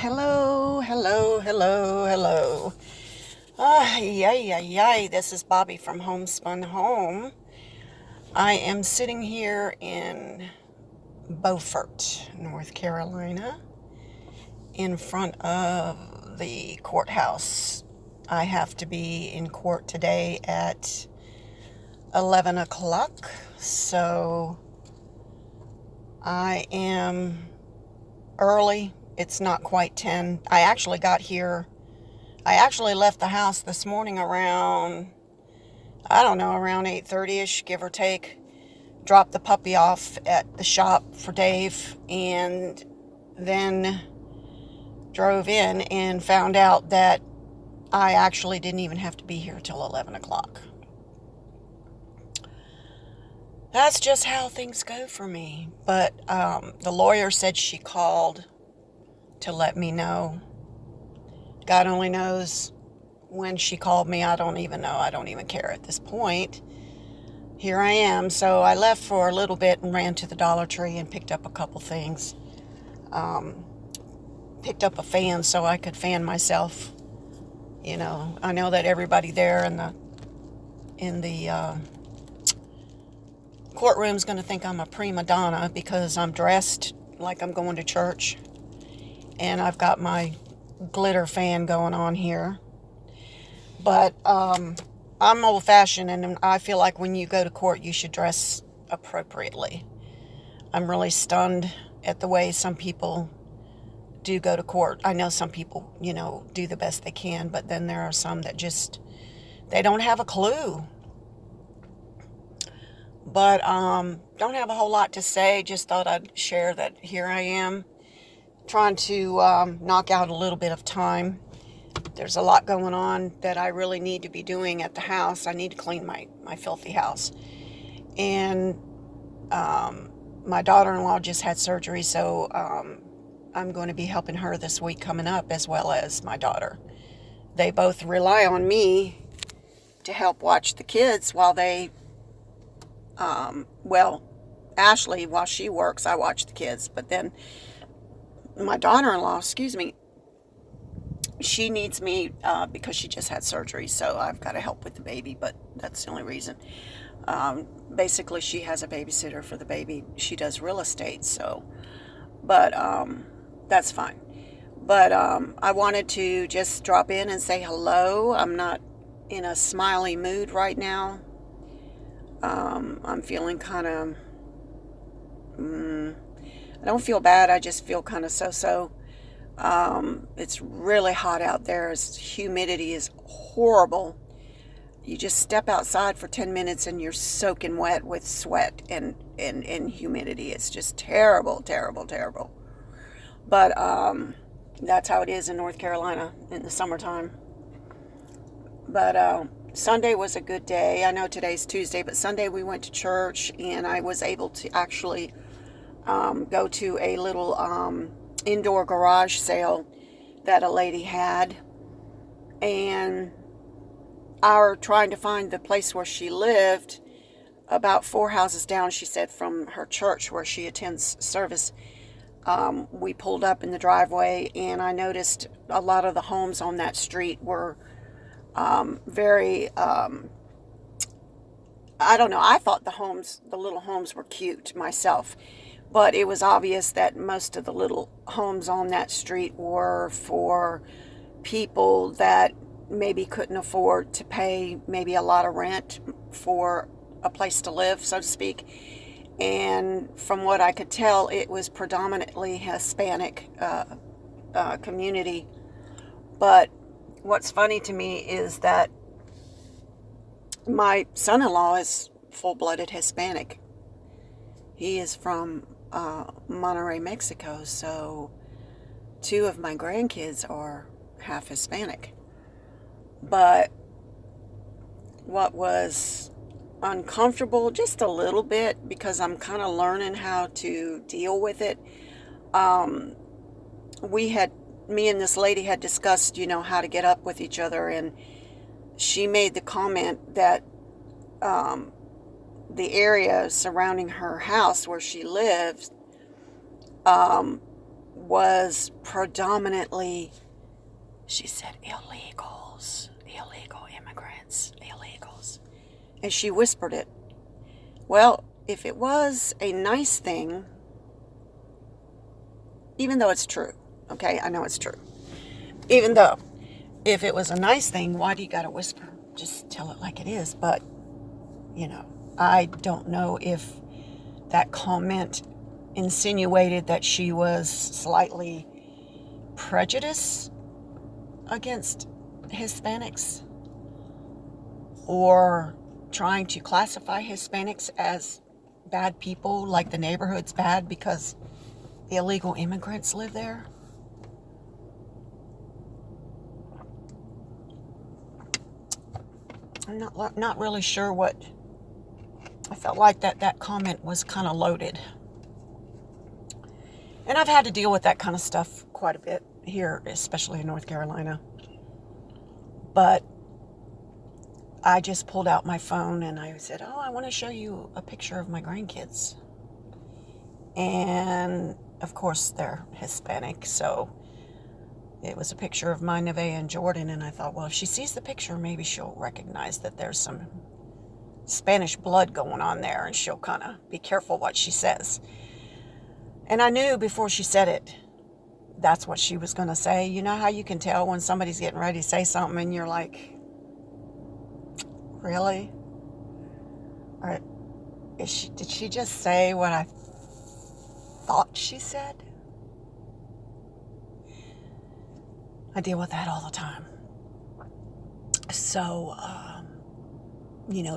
Hello, hello, hello, hello. Yay. This is Bobby from Homespun Home. I am sitting here in Beaufort, North Carolina, in front of the courthouse. I have to be in court today at 11 o'clock, so I am early. It's not quite 10. I actually left the house this morning around, I don't know, around 8:30ish, give or take. Dropped the puppy off at the shop for Dave and then drove in and found out that I actually didn't even have to be here till 11 o'clock. That's just how things go for me. But the lawyer said she called to let me know. God only knows when she called me. I don't even know. I don't even care at this point. Here I am. So I left for a little bit and ran to the Dollar Tree and picked up a couple things. Picked up a fan so I could fan myself. I know that everybody there in the courtroom's going to think I'm a prima donna because I'm dressed like I'm going to church, and I've got my glitter fan going on here. But I'm old-fashioned, and I feel like when you go to court, you should dress appropriately. I'm really stunned at the way some people do go to court. I know some people, do the best they can, but then there are some that just, they don't have a clue. But don't have a whole lot to say. Just thought I'd share that here I am trying to knock out a little bit of time. There's a lot going on that I really need to be doing at the house. I need to clean my filthy house. And my daughter-in-law just had surgery, so I'm going to be helping her this week coming up, as well as my daughter. They both rely on me to help watch the kids while they, Ashley, while she works, I watch the kids. But then my daughter-in-law, she needs me because she just had surgery, so I've got to help with the baby, but that's the only reason. Basically, she has a babysitter for the baby. She does real estate, but that's fine. But I wanted to just drop in and say hello. I'm not in a smiley mood right now. I'm feeling kind of, I don't feel bad, I just feel kind of so-so. It's really hot out there. Humidity is horrible. You just step outside for 10 minutes and you're soaking wet with sweat and humidity. It's just terrible, terrible, terrible. But that's how it is in North Carolina in the summertime. But Sunday was a good day. I know today's Tuesday, but Sunday we went to church, and I was able to actually go to a little indoor garage sale that a lady had. And our trying to find the place where she lived, about 4 houses down, she said, from her church where she attends service. We pulled up in the driveway, and I noticed a lot of the homes on that street were very, I don't know, I thought the little homes were cute myself, but it was obvious that most of the little homes on that street were for people that maybe couldn't afford to pay maybe a lot of rent for a place to live, so to speak. And from what I could tell, it was predominantly Hispanic community. But what's funny to me is that my son-in-law is full-blooded Hispanic. He is from Monterrey, Mexico, so 2 of my grandkids are half Hispanic. But what was uncomfortable just a little bit, because I'm kind of learning how to deal with it, me and this lady had discussed, how to get up with each other, and she made the comment that the area surrounding her house where she lives was predominantly, she said, illegals, illegal immigrants, illegals. And she whispered it. Well, if it was a nice thing, even though it's true, okay, I know it's true. Even though, if it was a nice thing, why do you gotta whisper? Just tell it like it is. But, I don't know if that comment insinuated that she was slightly prejudiced against Hispanics, or trying to classify Hispanics as bad people, like the neighborhood's bad because illegal immigrants live there. I'm not really sure what. I felt like that comment was kind of loaded. And I've had to deal with that kind of stuff quite a bit here, especially in North Carolina. But I just pulled out my phone and I said, I want to show you a picture of my grandkids. And of course, they're Hispanic, so it was a picture of my Nevaeh and Jordan. And I thought, well, if she sees the picture, maybe she'll recognize that there's some Spanish blood going on there, and she'll kind of be careful what she says. And I knew before she said it, that's what she was going to say. You know how you can tell when somebody's getting ready to say something and you're like, really? Or did she just say what I thought she said? I deal with that all the time. So,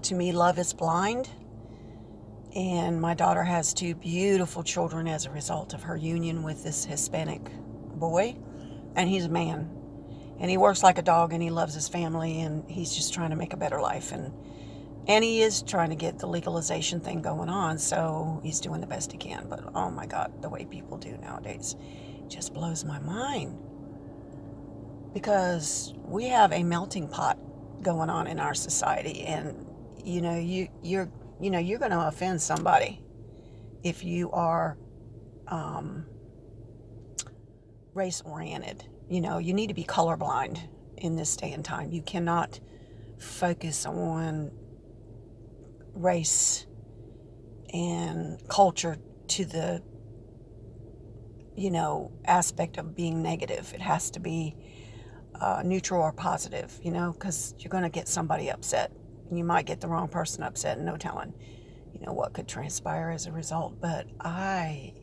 to me, love is blind. And my daughter has 2 beautiful children as a result of her union with this Hispanic boy. And he's a man. And he works like a dog, and he loves his family, and he's just trying to make a better life. And he is trying to get the legalization thing going on, so he's doing the best he can. But oh my God, the way people do nowadays just blows my mind. Because we have a melting pot going on in our society, and you're going to offend somebody if you are race-oriented. You need to be colorblind in this day and time. You cannot focus on race and culture to the, aspect of being negative. It has to be neutral or positive, because you're going to get somebody upset. And you might get the wrong person upset, and no telling, what could transpire as a result. But I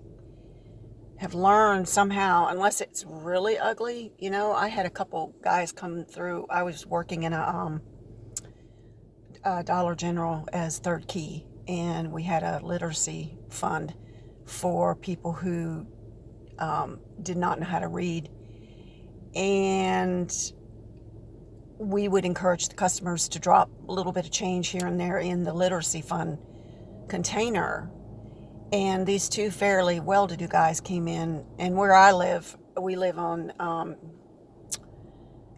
have learned somehow, unless it's really ugly, I had a couple guys come through. I was working in a Dollar General as third key, and we had a literacy fund for people who did not know how to read. And we would encourage the customers to drop a little bit of change here and there in the literacy fund container. And these 2 fairly well-to-do guys came in, and where I live, we live on,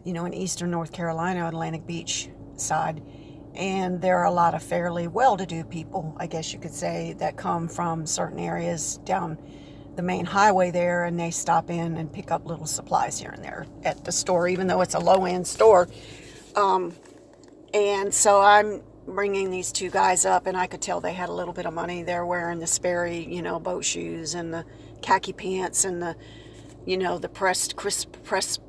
in eastern North Carolina, Atlantic Beach side. And there are a lot of fairly well-to-do people, I guess you could say, that come from certain areas down the main highway there, and they stop in and pick up little supplies here and there at the store, even though it's a low-end store. And so I'm bringing these 2 guys up, and I could tell they had a little bit of money. They're wearing the Sperry, boat shoes, and the khaki pants, and the, the crisp pressed,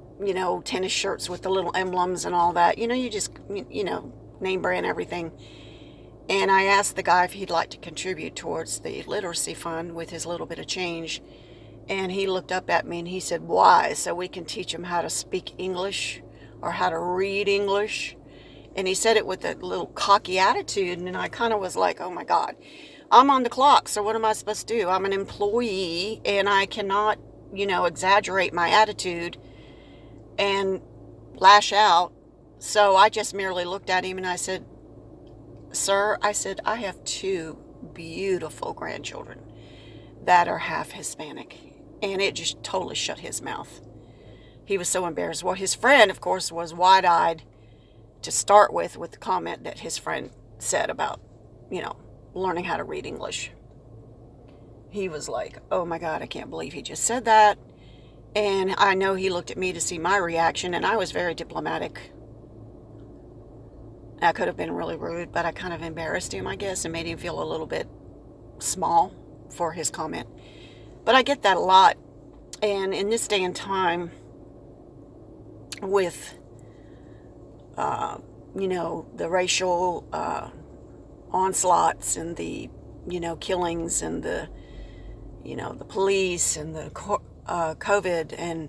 tennis shirts with the little emblems and all that. You just, name brand everything. And I asked the guy if he'd like to contribute towards the literacy fund with his little bit of change. And he looked up at me and he said, why? So we can teach them how to speak English or how to read English. And he said it with a little cocky attitude. And I kind of was like, oh my God, I'm on the clock. So what am I supposed to do? I'm an employee, and I cannot, exaggerate my attitude and lash out. So I just merely looked at him and I said, sir, I said, I have 2 beautiful grandchildren that are half Hispanic. And it just totally shut his mouth. He was so embarrassed. Well, his friend, of course, was wide-eyed to start with the comment that his friend said about, learning how to read English. He was like, oh my God, I can't believe he just said that. And I know he looked at me to see my reaction, and I was very diplomatic. I could have been really rude, but I kind of embarrassed him, I guess, and made him feel a little bit small for his comment. But I get that a lot. And in this day and time, with, the racial onslaughts and the, killings and the police and the COVID and,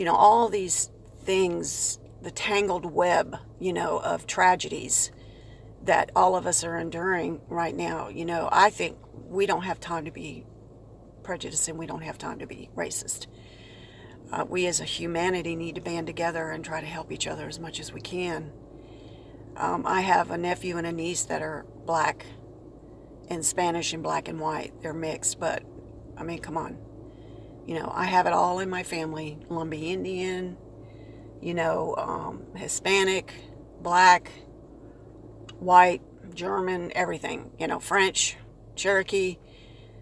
all these things, the tangled web, of tragedies that all of us are enduring right now, I think we don't have time to be prejudiced and we don't have time to be racist. We as a humanity need to band together and try to help each other as much as we can. I have a nephew and a niece that are black and Spanish and black and white. They're mixed, but I mean, come on. I have it all in my family. Lumbee Indian, Hispanic, black, white, German, everything, French, Cherokee.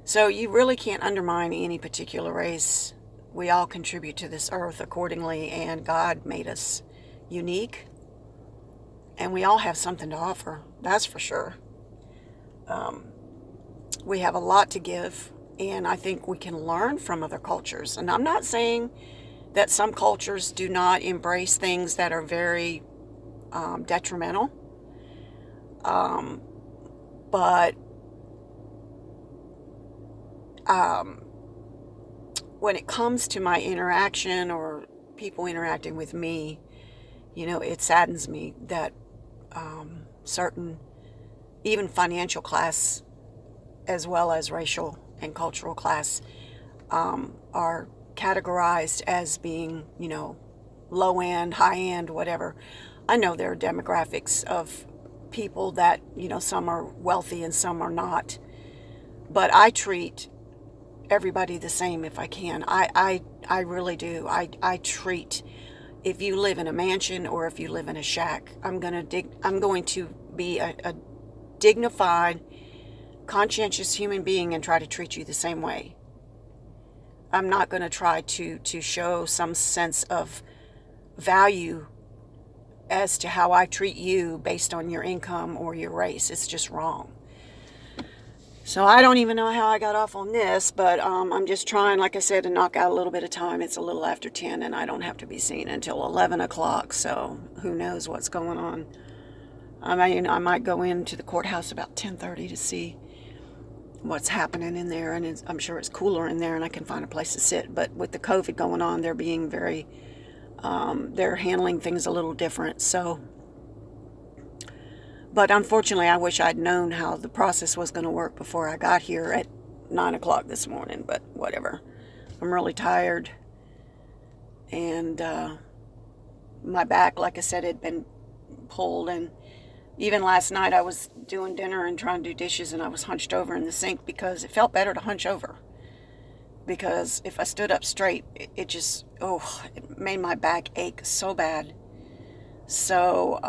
So you really can't undermine any particular race. We all contribute to this earth accordingly, and God made us unique. And we all have something to offer, that's for sure. We have a lot to give, and I think we can learn from other cultures. And I'm not saying that some cultures do not embrace things that are very detrimental. But when it comes to my interaction or people interacting with me, it saddens me that certain, even financial class, as well as racial and cultural class, are categorized as being, low end, high end, whatever. I know there are demographics of people that, some are wealthy and some are not. But I treat everybody the same if I can. I really do. I treat, if you live in a mansion or if you live in a shack, I'm going to be a dignified, conscientious human being and try to treat you the same way. I'm not going to try to show some sense of value as to how I treat you based on your income or your race. It's just wrong. So I don't even know how I got off on this, but I'm just trying, like I said, to knock out a little bit of time. It's a little after 10, and I don't have to be seen until 11 o'clock, so who knows what's going on. I might go into the courthouse about 10:30 to see what's happening in there, and I'm sure it's cooler in there and I can find a place to sit. But with the COVID going on, they're being very, they're handling things a little different. So, but unfortunately, I wish I'd known how the process was going to work before I got here at 9 o'clock this morning, but whatever. I'm really tired, and my back, like I said, had been pulled, and even last night I was doing dinner and trying to do dishes, and I was hunched over in the sink because it felt better to hunch over. Because if I stood up straight, it made my back ache so bad. So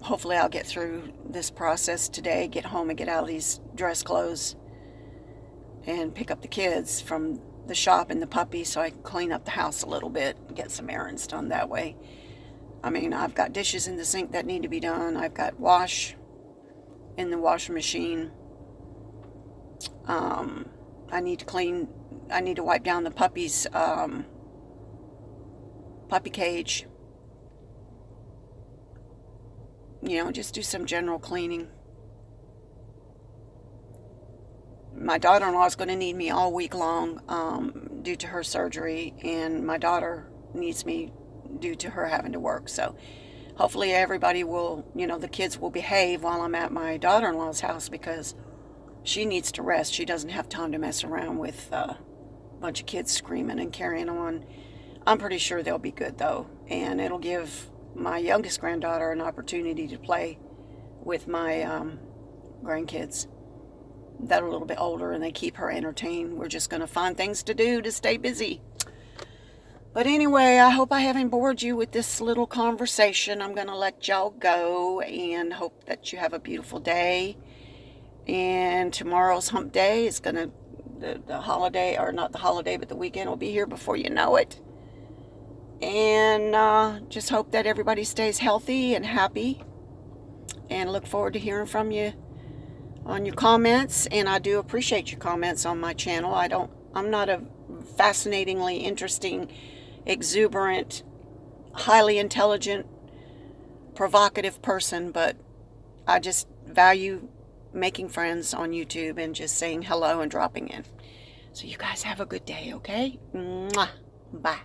hopefully I'll get through this process today, get home and get out of these dress clothes and pick up the kids from the shop and the puppy so I can clean up the house a little bit and get some errands done that way. I mean, I've got dishes in the sink that need to be done. I've got wash in the washing machine. I need to wipe down the puppy's puppy cage. Just do some general cleaning. My daughter-in-law is going to need me all week long due to her surgery, and my daughter needs me due to her having to work. So hopefully everybody will, the kids will behave while I'm at my daughter-in-law's house, because she needs to rest. She doesn't have time to mess around with a bunch of kids screaming and carrying on. I'm pretty sure they'll be good though, and it'll give my youngest granddaughter an opportunity to play with my grandkids that are a little bit older, and they keep her entertained. We're just going to find things to do to stay busy. But anyway, I hope I haven't bored you with this little conversation. I'm going to let y'all go and hope that you have a beautiful day. And tomorrow's hump day is going to the holiday, or not the holiday, but the weekend will be here before you know it. And just hope that everybody stays healthy and happy. And look forward to hearing from you on your comments. And I do appreciate your comments on my channel. I'm not a fascinatingly interesting, exuberant, highly intelligent, provocative person, but I just value making friends on YouTube and just saying hello and dropping in. So you guys have a good day, okay? Mwah. Bye.